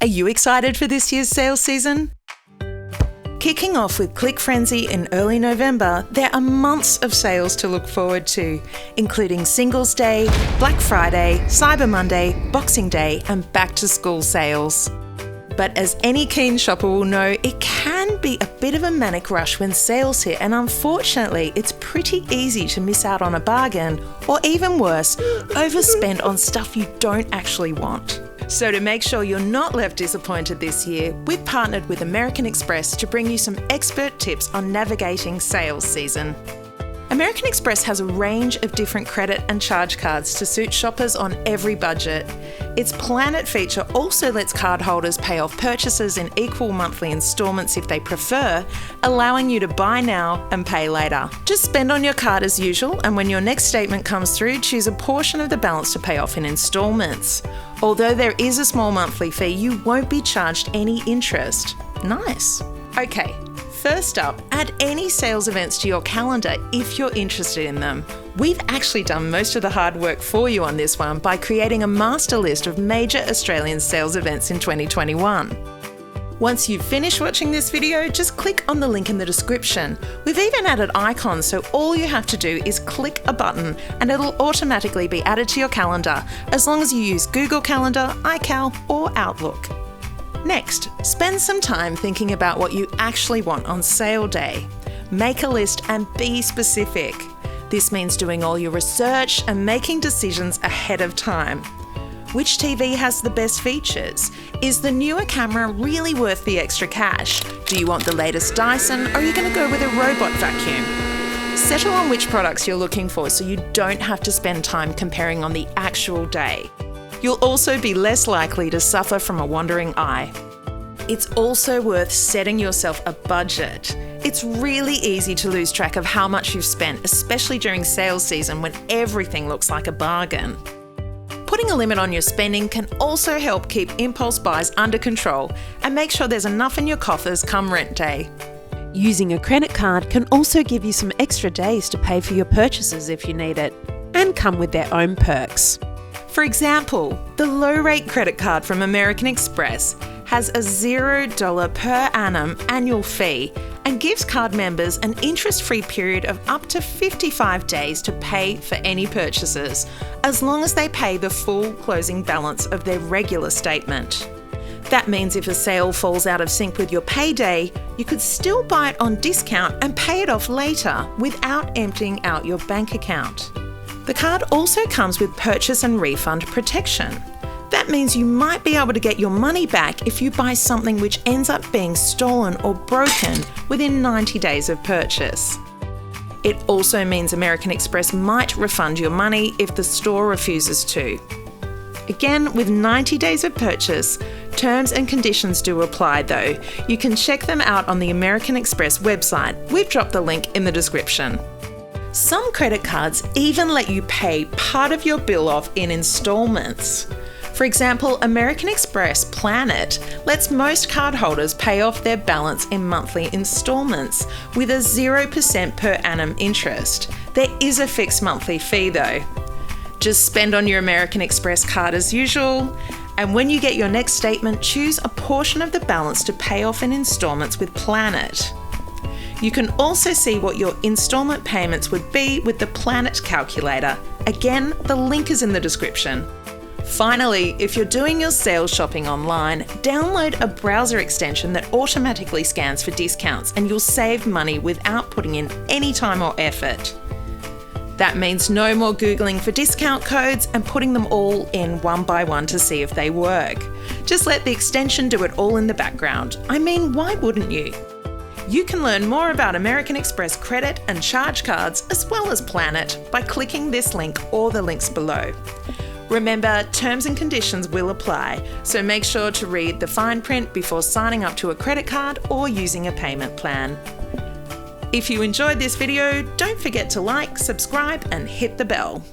Are you excited for this year's sales season? Kicking off with Click Frenzy in early November, there are months of sales to look forward to, including Singles Day, Black Friday, Cyber Monday, Boxing Day, and back to school sales. But as any keen shopper will know, it can be a bit of a manic rush when sales hit, and unfortunately, it's pretty easy to miss out on a bargain, or even worse, overspend on stuff you don't actually want. So to make sure you're not left disappointed this year, we've partnered with American Express to bring you some expert tips on navigating sales season. American Express has a range of different credit and charge cards to suit shoppers on every budget. Its Planet feature also lets cardholders pay off purchases in equal monthly instalments if they prefer, allowing you to buy now and pay later. Just spend on your card as usual, and when your next statement comes through, choose a portion of the balance to pay off in instalments. Although there is a small monthly fee, you won't be charged any interest. Nice. Okay. First up, add any sales events to your calendar if you're interested in them. We've actually done most of the hard work for you on this one by creating a master list of major Australian sales events in 2021. Once you've finished watching this video, just click on the link in the description. We've even added icons, so all you have to do is click a button and it'll automatically be added to your calendar, as long as you use Google Calendar, iCal, or Outlook. Next, spend some time thinking about what you actually want on sale day. Make a list and be specific. This means doing all your research and making decisions ahead of time. Which TV has the best features? Is the newer camera really worth the extra cash? Do you want the latest Dyson, or are you going to go with a robot vacuum? Settle on which products you're looking for so you don't have to spend time comparing on the actual day. You'll also be less likely to suffer from a wandering eye. It's also worth setting yourself a budget. It's really easy to lose track of how much you've spent, especially during sales season when everything looks like a bargain. Putting a limit on your spending can also help keep impulse buys under control and make sure there's enough in your coffers come rent day. Using a credit card can also give you some extra days to pay for your purchases if you need it, and come with their own perks. For example, the low-rate credit card from American Express has a $0 per annum annual fee and gives card members an interest-free period of up to 55 days to pay for any purchases, as long as they pay the full closing balance of their regular statement. That means if a sale falls out of sync with your payday, you could still buy it on discount and pay it off later without emptying out your bank account. The card also comes with purchase and refund protection. That means you might be able to get your money back if you buy something which ends up being stolen or broken within 90 days of purchase. It also means American Express might refund your money if the store refuses to. Again, with 90 days of purchase, terms and conditions do apply though. You can check them out on the American Express website. We've dropped the link in the description. Some credit cards even let you pay part of your bill off in instalments. For example, American Express Planet lets most cardholders pay off their balance in monthly instalments with a 0% per annum interest. There is a fixed monthly fee though. Just spend on your American Express card as usual, and when you get your next statement, choose a portion of the balance to pay off in instalments with Planet. You can also see what your instalment payments would be with the Planet calculator. Again, the link is in the description. Finally, if you're doing your sales shopping online, download a browser extension that automatically scans for discounts, and you'll save money without putting in any time or effort. That means no more Googling for discount codes and putting them all in one by one to see if they work. Just let the extension do it all in the background. I mean, why wouldn't you? You can learn more about American Express credit and charge cards as well as Planet by clicking this link or the links below. Remember, terms and conditions will apply, so make sure to read the fine print before signing up to a credit card or using a payment plan. If you enjoyed this video, don't forget to like, subscribe, and hit the bell.